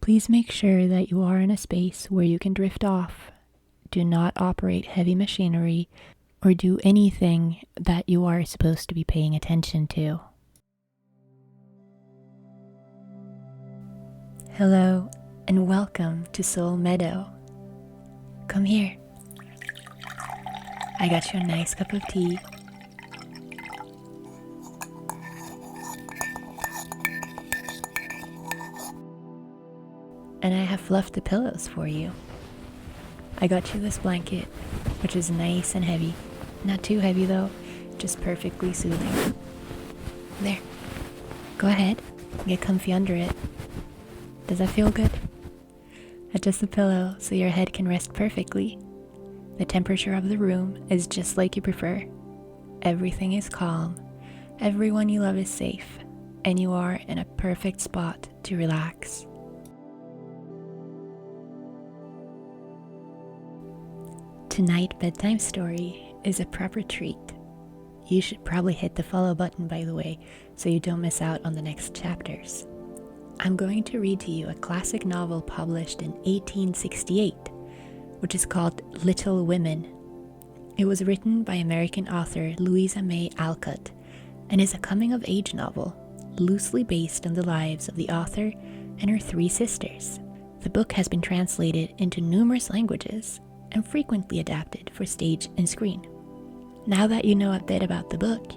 Please make sure that you are in a space where you can drift off. Do not operate heavy machinery or do anything that you are supposed to be paying attention to. Hello and welcome to Soul Meadow. Come here. I got you a nice cup of tea. And I have fluffed the pillows for you. I got you this blanket, which is nice and heavy. Not too heavy though, just perfectly soothing. There. Go ahead, get comfy under it. Does that feel good? Adjust the pillow so your head can rest perfectly. The temperature of the room is just like you prefer. Everything is calm. Everyone you love is safe. And you are in a perfect spot to relax. Tonight's bedtime story is a proper treat. You should probably hit the follow button, by the way, so you don't miss out on the next chapters. I'm going to read to you a classic novel published in 1868, which is called Little Women. It was written by American author Louisa Alcott and is a coming-of-age novel, loosely based on the lives of the author and her three sisters. The book has been translated into numerous languages and frequently adapted for stage and screen. Now that you know a bit about the book,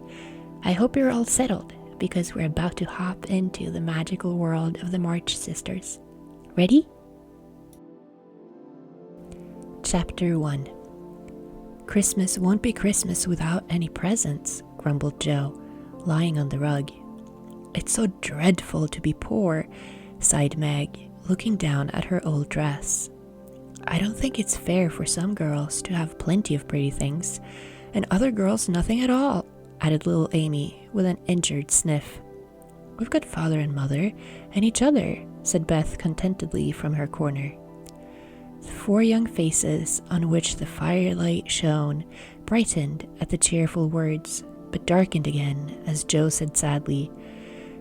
I hope you're all settled because we're about to hop into the magical world of the March Sisters. Ready? Chapter 1. Christmas won't be Christmas without any presents, grumbled Joe, lying on the rug. It's so dreadful to be poor, sighed Meg, looking down at her old dress. I don't think it's fair for some girls to have plenty of pretty things, and other girls nothing at all, added little Amy with an injured sniff. We've got father and mother, and each other, said Beth contentedly from her corner. The four young faces on which the firelight shone brightened at the cheerful words, but darkened again as Joe said sadly,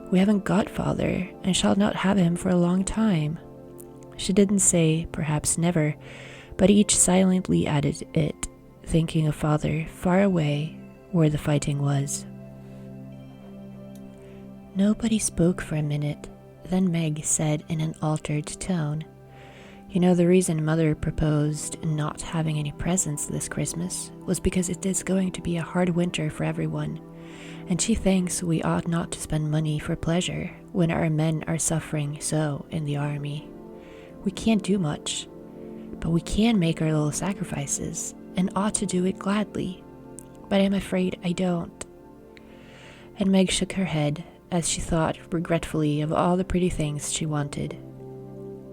We haven't got father, and shall not have him for a long time. She didn't say, perhaps never, but each silently added it, thinking of father far away where the fighting was. Nobody spoke for a minute. Then Meg said in an altered tone, You know, the reason Mother proposed not having any presents this Christmas was because it is going to be a hard winter for everyone, and she thinks we ought not to spend money for pleasure when our men are suffering so in the army. We can't do much, but we can make our little sacrifices and ought to do it gladly. But I'm afraid I don't. And Meg shook her head as she thought regretfully of all the pretty things she wanted.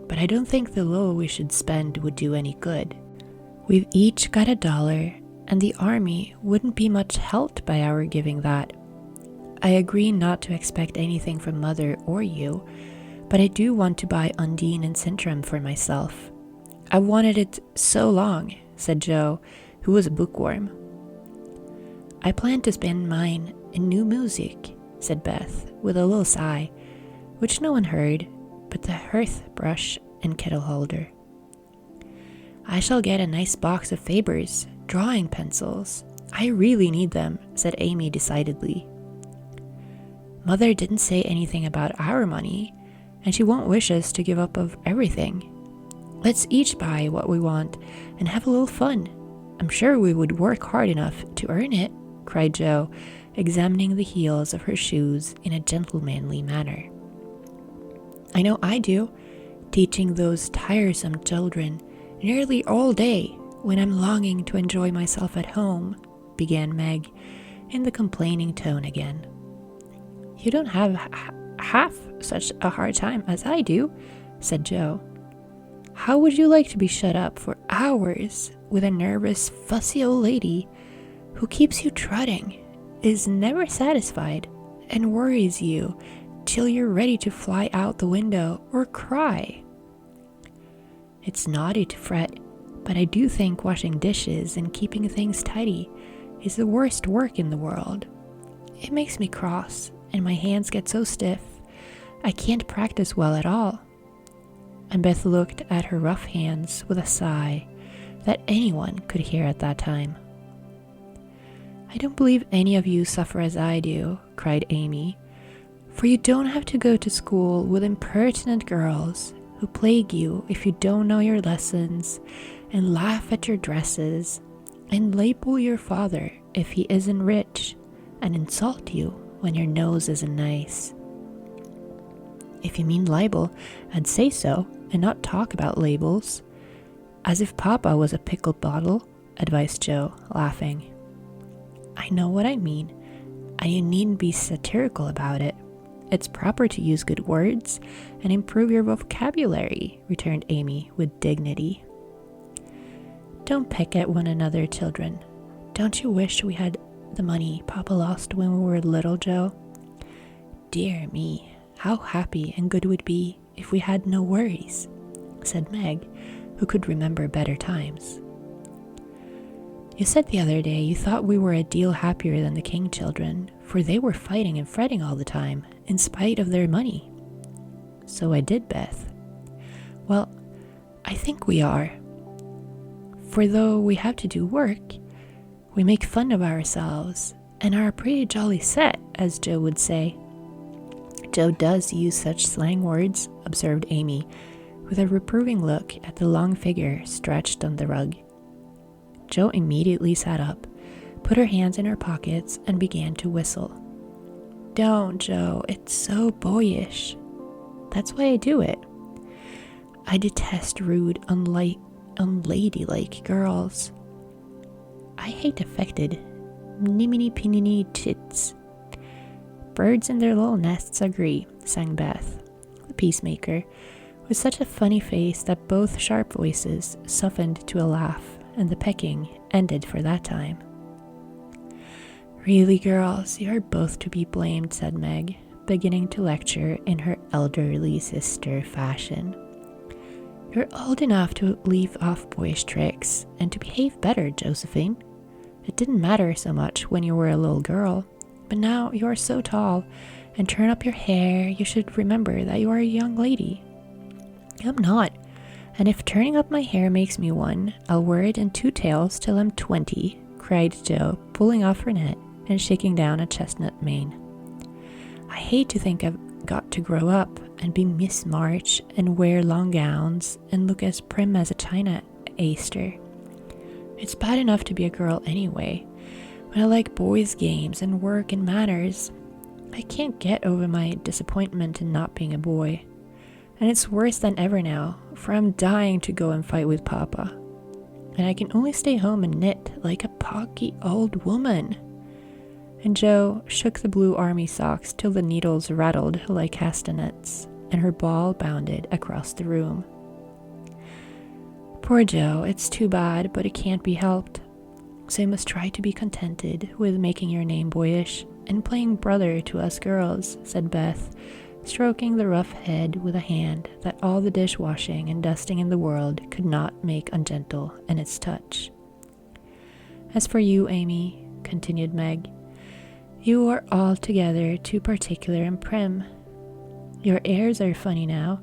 But I don't think the little we should spend would do any good. We've each got $1, and the army wouldn't be much helped by our giving that. I agree not to expect anything from Mother or you, but I do want to buy Undine and Sintram for myself. I've wanted it so long, said Joe, who was a bookworm. I plan to spend mine in new music, said Beth, with a little sigh, which no one heard but the hearth brush and kettle holder. I shall get a nice box of Faber's drawing pencils. I really need them, said Amy decidedly. Mother didn't say anything about our money, and she won't wish us to give up of everything. Let's each buy what we want and have a little fun. I'm sure we would work hard enough to earn it, cried Joe, examining the heels of her shoes in a gentlemanly manner. I know I do, teaching those tiresome children nearly all day when I'm longing to enjoy myself at home, began Meg, in the complaining tone again. You don't have half such a hard time as I do, said Joe. How would you like to be shut up for hours with a nervous, fussy old lady who keeps you trotting, is never satisfied, and worries you till you're ready to fly out the window or cry? It's naughty to fret, but I do think washing dishes and keeping things tidy is the worst work in the world. It makes me cross, and my hands get so stiff, I can't practice well at all. and Beth looked at her rough hands with a sigh that anyone could hear at that time. "I don't believe any of you suffer as I do," cried Amy, "for you don't have to go to school with impertinent girls who plague you if you don't know your lessons, and laugh at your dresses, and label your father if he isn't rich, and insult you when your nose isn't nice." "If you mean libel, I'd say so, and not talk about labels. As if Papa was a pickle bottle," advised Joe, laughing. "I know what I mean, and you needn't be satirical about it. It's proper to use good words and improve your vocabulary," returned Amy with dignity. "Don't peck at one another, children. Don't you wish we had the money Papa lost when we were little, Joe? Dear me, how happy and good we'd be if we had no worries," said Meg, who could remember better times. "You said the other day you thought we were a deal happier than the King children, for they were fighting and fretting all the time, in spite of their money." "So I did, Beth." "Well, I think we are. For though we have to do work, we make fun of ourselves, and are a pretty jolly set, as Joe would say." "Joe does use such slang words," observed Amy, with a reproving look at the long figure stretched on the rug. Joe immediately sat up, put her hands in her pockets, and began to whistle. "Don't, Joe, it's so boyish." "That's why I do it. I detest rude, unladylike girls. I hate affected, niminy-pininy chits." "Birds in their little nests agree," sang Beth, the peacemaker, with such a funny face that both sharp voices softened to a laugh, and the pecking ended for that time. "Really, girls, you are both to be blamed," said Meg, beginning to lecture in her elderly sister fashion. "You're old enough to leave off boyish tricks and to behave better, Josephine. It didn't matter so much when you were a little girl, but now you are so tall and turn up your hair, you should remember that you are a young lady." "I'm not, and if turning up my hair makes me one, I'll wear it in 2 tails till I'm 20, cried Joe, pulling off her net and shaking down a chestnut mane. "I hate to think I've got to grow up and be Miss March and wear long gowns and look as prim as a china aster. It's bad enough to be a girl anyway, when I like boys' games and work and manners. I can't get over my disappointment in not being a boy. And it's worse than ever now, for I'm dying to go and fight with Papa. And I can only stay home and knit like a pocky old woman." And Joe shook the blue army socks till the needles rattled like castanets, and her ball bounded across the room. "Poor Joe, it's too bad, but it can't be helped. So you must try to be contented with making your name boyish and playing brother to us girls," said Beth, stroking the rough head with a hand that all the dishwashing and dusting in the world could not make ungentle in its touch. "As for you, Amy," continued Meg, "you are altogether too particular and prim. Your airs are funny now,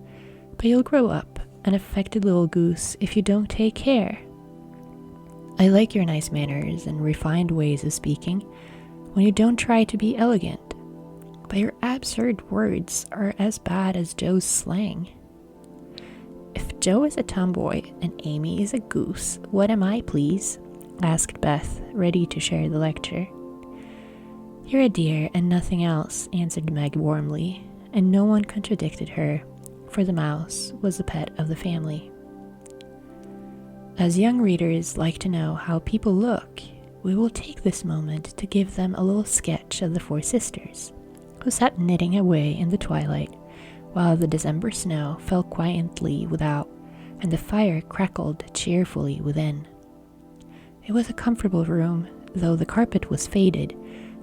but you'll grow up an affected little goose if you don't take care. I like your nice manners and refined ways of speaking when you don't try to be elegant, but your absurd words are as bad as Joe's slang." "If Joe is a tomboy and Amy is a goose, what am I, please?" asked Beth, ready to share the lecture. "You're a dear and nothing else," answered Meg warmly, and no one contradicted her, for the mouse was the pet of the family. As young readers like to know how people look, we will take this moment to give them a little sketch of the 4 sisters, who sat knitting away in the twilight, while the December snow fell quietly without, and the fire crackled cheerfully within. It was a comfortable room, though the carpet was faded,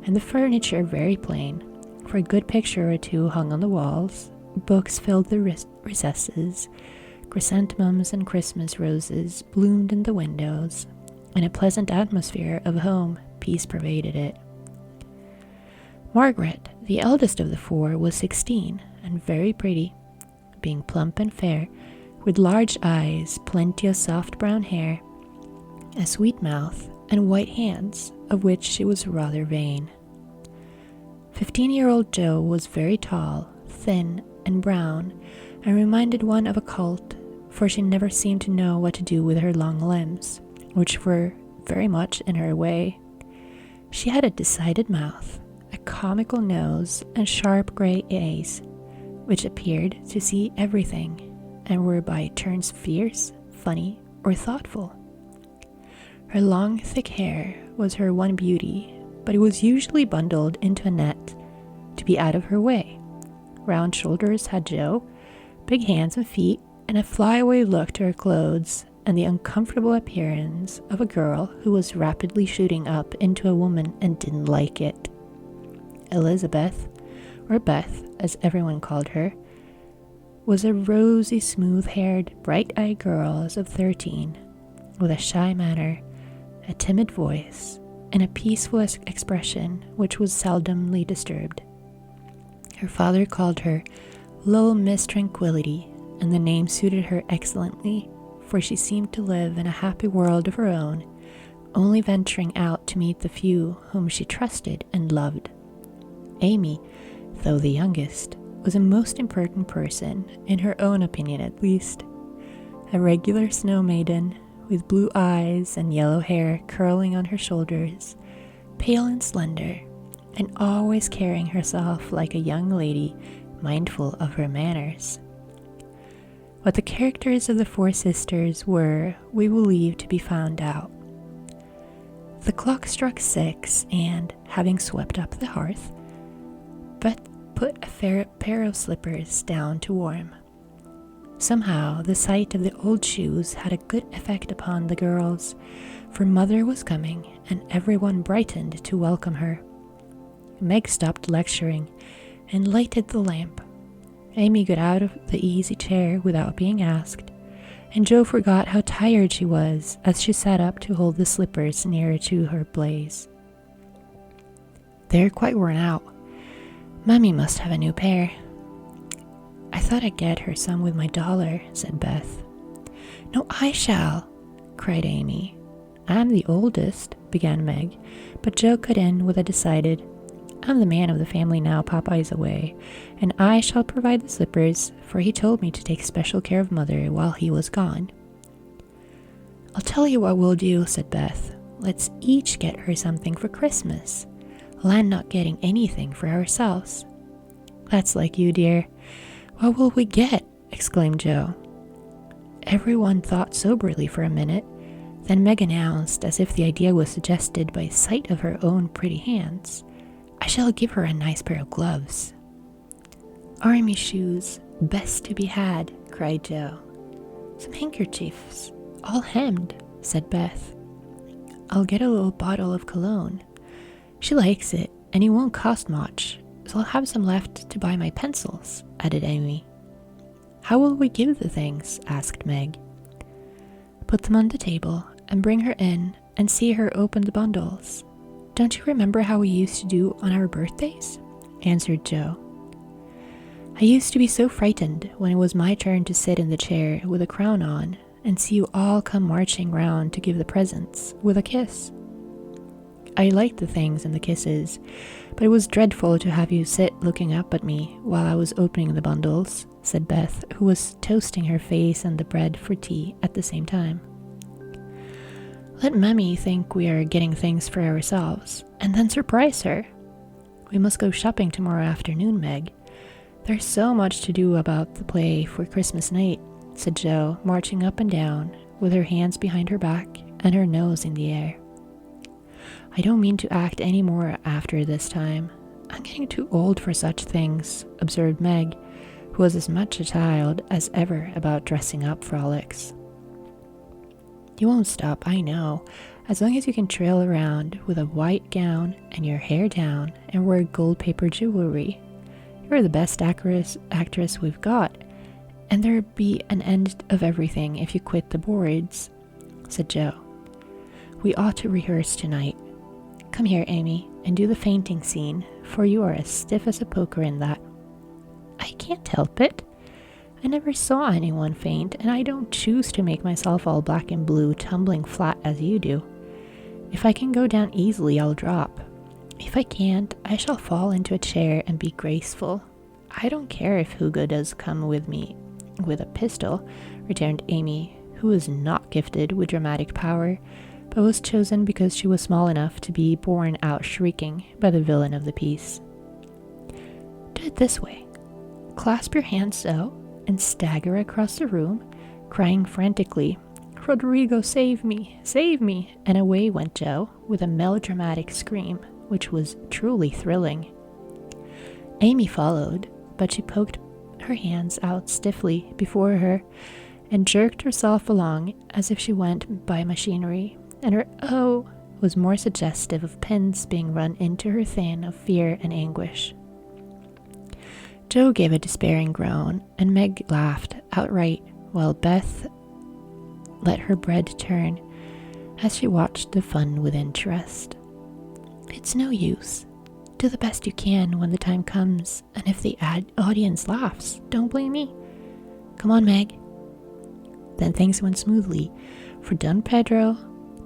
and the furniture very plain, for a good picture or 2 hung on the walls, books filled the recesses, chrysanthemums and Christmas roses bloomed in the windows, and a pleasant atmosphere of home peace pervaded it. Margaret, the eldest of the 4, was 16, and very pretty. Being plump and fair, with large eyes, plenty of soft brown hair, a sweet mouth, and white hands, of which she was rather vain. 15-year-old Jo was very tall, thin, and brown, and reminded one of a colt, for she never seemed to know what to do with her long limbs, which were very much in her way. She had a decided mouth, a comical nose, and sharp grey eyes, which appeared to see everything, and were by turns fierce, funny, or thoughtful. Her long, thick hair was her one beauty, but it was usually bundled into a net to be out of her way. Round shoulders had Jo, big hands and feet, and a flyaway look to her clothes, and the uncomfortable appearance of a girl who was rapidly shooting up into a woman and didn't like it. Elizabeth, or Beth as everyone called her, was a rosy, smooth-haired, bright-eyed girl of 13, with a shy manner, a timid voice, and a peaceful expression which was seldomly disturbed. Her father called her Little Miss Tranquility, and the name suited her excellently, for she seemed to live in a happy world of her own, only venturing out to meet the few whom she trusted and loved. Amy, though the youngest, was a most important person, in her own opinion at least. A regular snow maiden, with blue eyes and yellow hair curling on her shoulders, pale and slender, and always carrying herself like a young lady, mindful of her manners. What the characters of the four sisters were, we will leave to be found out. The clock struck 6, and, having swept up the hearth, Beth put a pair of slippers down to warm. Somehow, the sight of the old shoes had a good effect upon the girls, for Mother was coming, and everyone brightened to welcome her. Meg stopped lecturing and lighted the lamp. Amy got out of the easy chair without being asked, and Jo forgot how tired she was as she sat up to hold the slippers nearer to her blaze. They're quite worn out. Mummy must have a new pair. I thought I'd get her some with my $1, said Beth. No, I shall, cried Amy. I'm the oldest, began Meg, but Jo cut in with a decided, I'm the man of the family now Papa is away, and I shall provide the slippers, for he told me to take special care of Mother while he was gone. I'll tell you what we'll do, said Beth. Let's each get her something for Christmas. Lan not getting anything for ourselves. That's like you, dear. What will we get? Exclaimed Jo. Everyone thought soberly for a minute. Then Meg announced, as if the idea was suggested by sight of her own pretty hands, I shall give her a nice pair of gloves. Army shoes, best to be had, cried Jo. Some handkerchiefs, all hemmed, said Beth. I'll get a little bottle of cologne. She likes it, and it won't cost much, so I'll have some left to buy my pencils, added Amy. How will we give the things? Asked Meg. Put them on the table, and bring her in, and see her open the bundles. Don't you remember how we used to do on our birthdays? Answered Jo. I used to be so frightened when it was my turn to sit in the chair with a crown on, and see you all come marching round to give the presents, with a kiss. I liked the things and the kisses, but it was dreadful to have you sit looking up at me while I was opening the bundles, said Beth, who was toasting her face and the bread for tea at the same time. Let Mummy think we are getting things for ourselves, and then surprise her. We must go shopping tomorrow afternoon, Meg. There's so much to do about the play for Christmas night, said Jo, marching up and down, with her hands behind her back and her nose in the air. I don't mean to act any more after this time. I'm getting too old for such things, observed Meg, who was as much a child as ever about dressing up frolics. You won't stop, I know, as long as you can trail around with a white gown and your hair down and wear gold paper jewelry. You're the best actress we've got, and there'd be an end of everything if you quit the boards, said Jo. We ought to rehearse tonight. Come here, Amy, and do the fainting scene, for you are as stiff as a poker in that. I can't help it. I never saw anyone faint, and I don't choose to make myself all black and blue, tumbling flat as you do. If I can go down easily, I'll drop. If I can't, I shall fall into a chair and be graceful. I don't care if Hugo does come with me with a pistol, returned Amy, who was not gifted with dramatic power, but was chosen because she was small enough to be borne out shrieking by the villain of the piece. Do it this way. Clasp your hands so, and stagger across the room, crying frantically, "Rodrigo, save me, save me!" And away went Joe with a melodramatic scream, which was truly thrilling. Amy followed, but she poked her hands out stiffly before her and jerked herself along as if she went by machinery, and her "oh" was more suggestive of pins being run into her thin of fear and anguish. Joe gave a despairing groan, and Meg laughed outright, while Beth let her bread turn as she watched the fun with interest. It's no use. Do the best you can when the time comes, and if the audience laughs, don't blame me. Come on, Meg. Then things went smoothly, for Don Pedro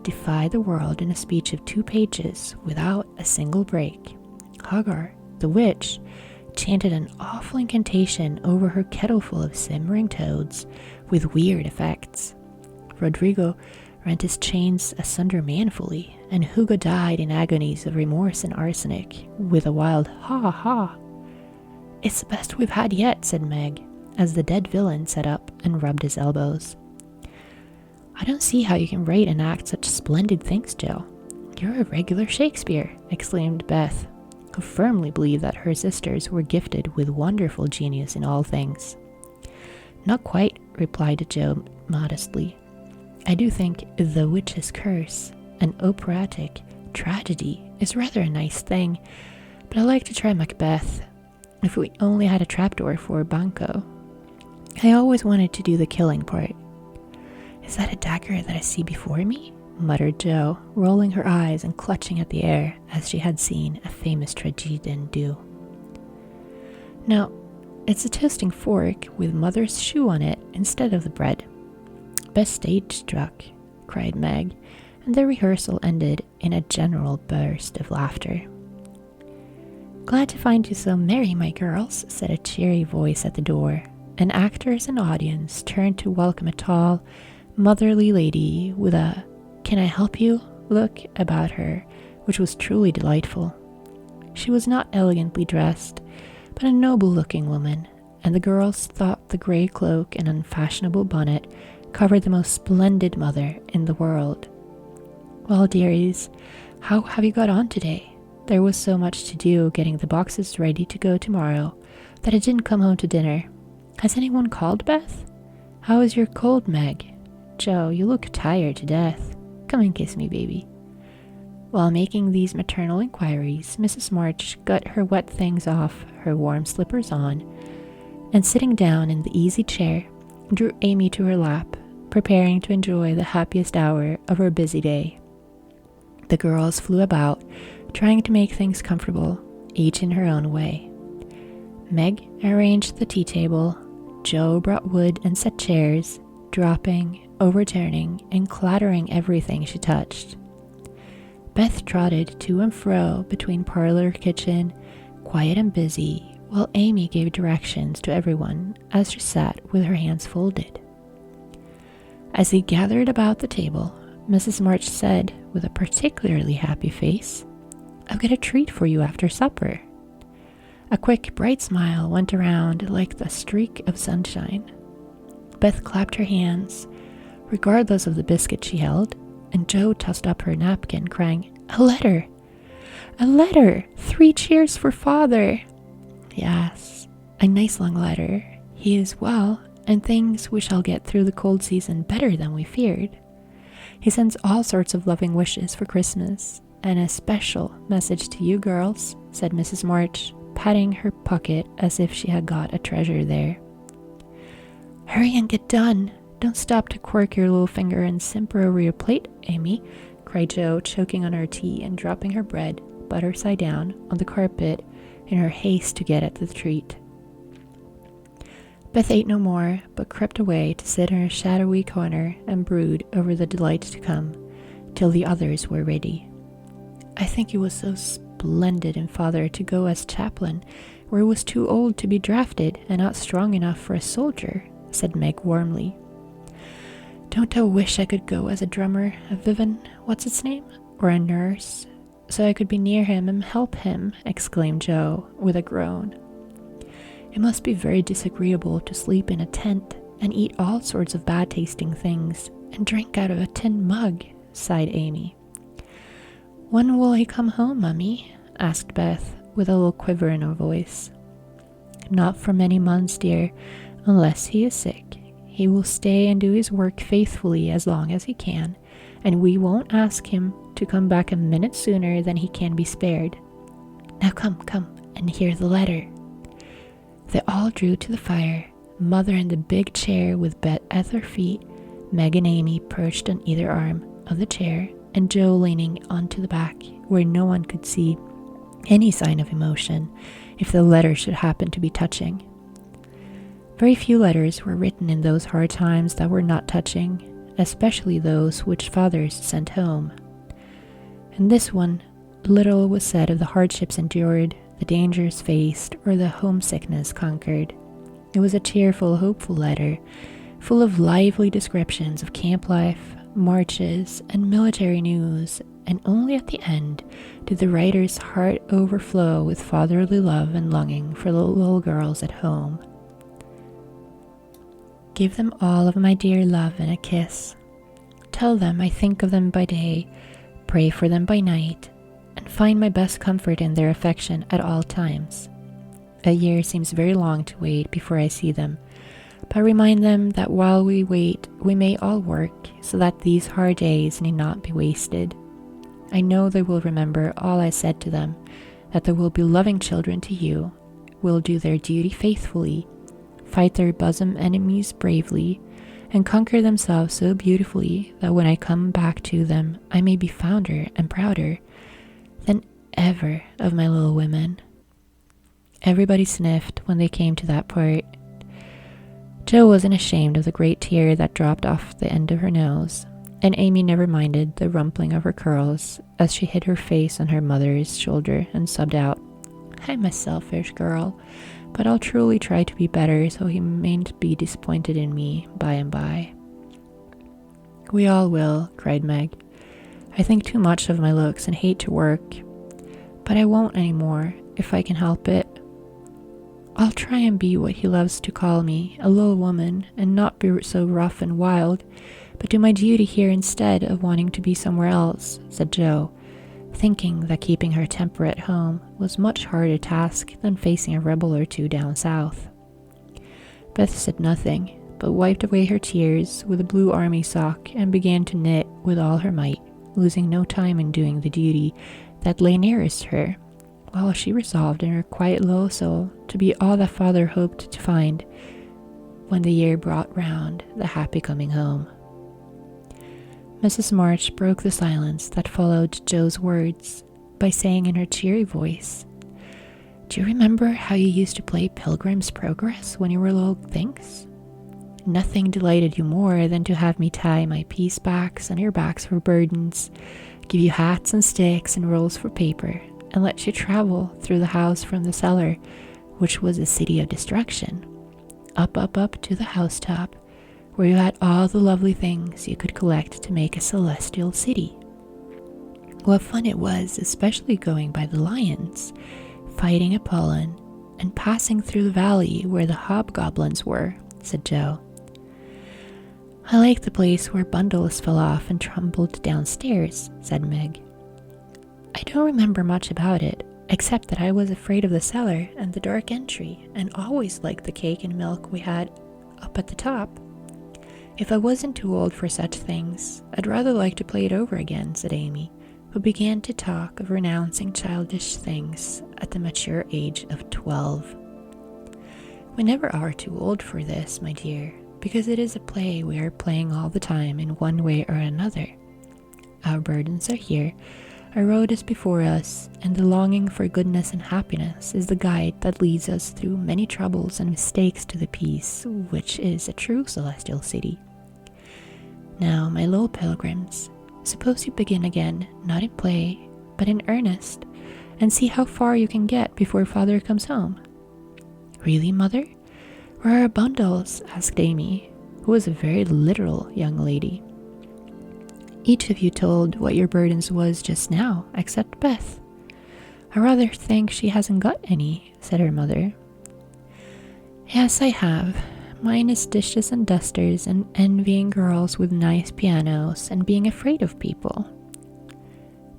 defied the world in a speech of 2 pages without a single break. Hagar, the witch, chanted an awful incantation over her kettleful of simmering toads with weird effects. Rodrigo rent his chains asunder manfully, and Hugo died in agonies of remorse and arsenic, with a wild "ha ha." "It's the best we've had yet," said Meg, as the dead villain sat up and rubbed his elbows. "I don't see how you can write and act such splendid things, Joe. You're a regular Shakespeare," exclaimed Beth, who firmly believed that her sisters were gifted with wonderful genius in all things. "Not quite," replied Joe modestly. "I do think The Witch's Curse, an operatic tragedy, is rather a nice thing, but I like to try Macbeth. If we only had a trapdoor for Banco. I always wanted to do the killing part." "Is that a dagger that I see before me?" muttered Joe, rolling her eyes and clutching at the air as she had seen a famous tragedian do. "No, it's a toasting fork with Mother's shoe on it instead of the bread." "Best stage struck," cried Meg, and the rehearsal ended in a general burst of laughter. "Glad to find you so merry, my girls," said a cheery voice at the door, and actors and audience turned to welcome a tall, motherly lady with a "can I help you" look about her, which was truly delightful. She was not elegantly dressed, but a noble-looking woman, and the girls thought the grey cloak and unfashionable bonnet covered the most splendid mother in the world. "Well, dearies, how have you got on today? There was so much to do getting the boxes ready to go tomorrow that I didn't come home to dinner. Has anyone called, Beth? How is your cold, Meg? Joe, you look tired to death. Come and kiss me, baby." While making these maternal inquiries, Mrs. March got her wet things off, her warm slippers on, and sitting down in the easy chair, drew Amy to her lap, preparing to enjoy the happiest hour of her busy day. The girls flew about, trying to make things comfortable, each in her own way. Meg arranged the tea table, Joe brought wood and set chairs, dropping, overturning, and clattering everything she touched. Beth trotted to and fro between parlor and kitchen, quiet and busy, while Amy gave directions to everyone as she sat with her hands folded. As they gathered about the table, Mrs. March said, with a particularly happy face, "I've got a treat for you after supper." A quick, bright smile went around like the streak of sunshine. Beth clapped her hands, regardless of the biscuit she held, and Joe tossed up her napkin, crying, "A letter! A letter! 3 cheers for Father!" "Yes, a nice long letter. He is well, and thinks we shall get through the cold season better than we feared. He sends all sorts of loving wishes for Christmas, and a special message to you girls," said Mrs. March, patting her pocket as if she had got a treasure there. "Hurry and get done. Don't stop to quirk your little finger and simper over your plate, Amy," cried Joe, choking on her tea and dropping her bread, butter side down, on the carpet in her haste to get at the treat. Beth ate no more, but crept away to sit in her shadowy corner and brood over the delight to come, till the others were ready. I think it was so splendid in father to go as chaplain, where he was too old to be drafted and not strong enough for a soldier, said Meg warmly. Don't I wish I could go as a drummer, a Vivian, what's its name, or a nurse, so I could be near him and help him, exclaimed Joe, with a groan. It must be very disagreeable to sleep in a tent and eat all sorts of bad-tasting things and drink out of a tin mug, sighed Amy. When will he come home, Mummy? Asked Beth, with a little quiver in her voice. Not for many months, dear, unless he is sick. He will stay and do his work faithfully as long as he can, and we won't ask him to come back a minute sooner than he can be spared. Now come, and hear the letter. They all drew to the fire, Mother in the big chair with Beth at their feet, Meg and Amy perched on either arm of the chair, and Joe leaning onto the back, where no one could see any sign of emotion if the letter should happen to be touching. Very few letters were written in those hard times that were not touching, especially those which fathers sent home. In this one, little was said of the hardships endured, the dangers faced, or the homesickness conquered. It was a cheerful, hopeful letter, full of lively descriptions of camp life, marches, and military news, and only at the end did the writer's heart overflow with fatherly love and longing for the little girls at home. Give them all of my dear love and a kiss. Tell them I think of them by day, pray for them by night, and find my best comfort in their affection at all times. A year seems very long to wait before I see them, but remind them that while we wait, we may all work, so that these hard days need not be wasted. I know they will remember all I said to them, that they will be loving children to you, will do their duty faithfully, fight their bosom enemies bravely, and conquer themselves so beautifully that when I come back to them, I may be fonder and prouder than ever of my little women. Everybody sniffed when they came to that part. Jo wasn't ashamed of the great tear that dropped off the end of her nose, and Amy never minded the rumpling of her curls as she hid her face on her mother's shoulder and sobbed out, I'm a selfish girl, but I'll truly try to be better so he mayn't be disappointed in me by and by. We all will, cried Meg. I think too much of my looks and hate to work, but I won't anymore if I can help it. I'll try and be what he loves to call me, a little woman, and not be so rough and wild, but do my duty here instead of wanting to be somewhere else, said Jo, thinking that keeping her temper at home was much harder task than facing a rebel or two down south. Beth said nothing, but wiped away her tears with a blue army sock and began to knit with all her might, losing no time in doing the duty that lay nearest her, while she resolved in her quiet little soul to be all that father hoped to find when the year brought round the happy coming home. Mrs. March broke the silence that followed Jo's words by saying in her cheery voice, Do you remember how you used to play Pilgrim's Progress when you were little things? Nothing delighted you more than to have me tie my piece backs on your backs for burdens, give you hats and sticks and rolls for paper, and let you travel through the house from the cellar, which was a city of destruction, up to the housetop, where you had all the lovely things you could collect to make a celestial city. What fun it was, especially going by the lions, fighting Apollon, and passing through the valley where the hobgoblins were, said Jo. I like the place where bundles fell off and tumbled downstairs, said Meg. I don't remember much about it, except that I was afraid of the cellar and the dark entry, and always liked the cake and milk we had up at the top. If I wasn't too old for such things, I'd rather like to play it over again, said Amy, who began to talk of renouncing childish things at the mature age of 12. We never are too old for this, my dear, because it is a play we are playing all the time in one way or another. Our burdens are here, Our road is before us, and the longing for goodness and happiness is the guide that leads us through many troubles and mistakes to the peace which is a true celestial city. Now, my little pilgrims, suppose you begin again, not in play, but in earnest, and see how far you can get before father comes home." "Really, mother? Where are our bundles?" asked Amy, who was a very literal young lady. "Each of you told what your burdens was just now, except Beth. I rather think she hasn't got any," said her mother. "Yes, I have. Mine is dishes and dusters and envying girls with nice pianos and being afraid of people."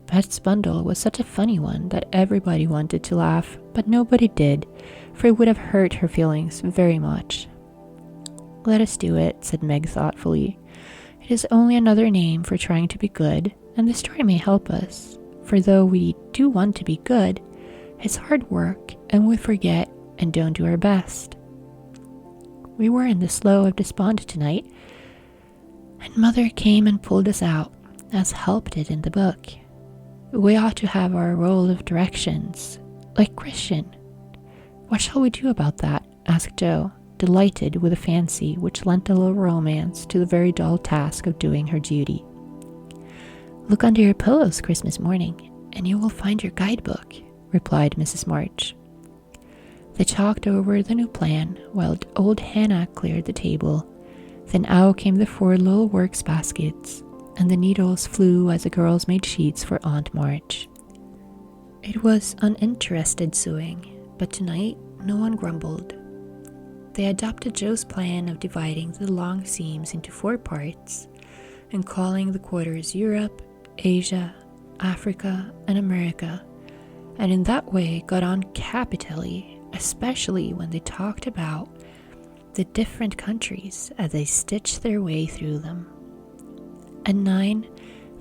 Beth's bundle was such a funny one that everybody wanted to laugh, but nobody did, for it would have hurt her feelings very much. "Let us do it," said Meg thoughtfully. "It is only another name for trying to be good, and the story may help us, for though we do want to be good, it's hard work, and we forget and don't do our best. We were in the Slough of Despond tonight, and Mother came and pulled us out, as Help did in the book. We ought to have our role of directions, like Christian. What shall we do about that?" asked Jo, delighted with a fancy which lent a little romance to the very dull task of doing her duty. "Look under your pillows Christmas morning, and you will find your guidebook," replied Mrs. March. They talked over the new plan while old Hannah cleared the table. Then out came the 4 little works baskets, and the needles flew as the girls made sheets for Aunt March. It was uninterested sewing, but tonight no one grumbled. They adopted Joe's plan of dividing the long seams into 4 parts and calling the quarters Europe, Asia, Africa, and America, and in that way got on capitally, especially when they talked about the different countries as they stitched their way through them. At 9,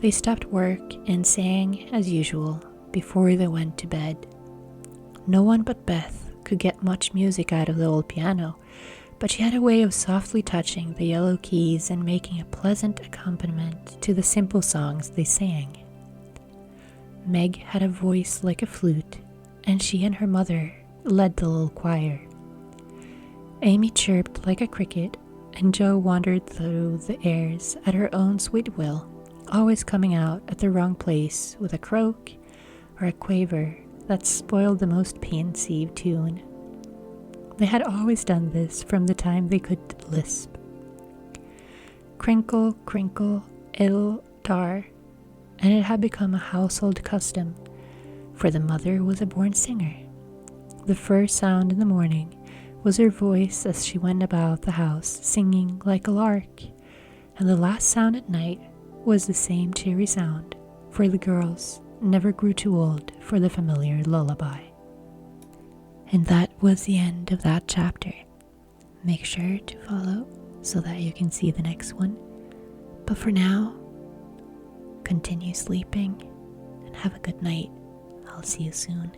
they stopped work and sang as usual before they went to bed. No one but Beth could get much music out of the old piano, but she had a way of softly touching the yellow keys and making a pleasant accompaniment to the simple songs they sang. Meg had a voice like a flute, and she and her mother led the little choir. Amy chirped like a cricket, and Jo wandered through the airs at her own sweet will, always coming out at the wrong place with a croak or a quaver that spoiled the most pansy tune. They had always done this from the time they could lisp. Crinkle, crinkle, it'll tar, and it had become a household custom, for the mother was a born singer. The first sound in the morning was her voice as she went about the house singing like a lark, and the last sound at night was the same cheery sound, for the girls never grew too old for the familiar lullaby. And that was the end of that chapter. Make sure to follow so that you can see the next one. But for now, continue sleeping and have a good night. I'll see you soon.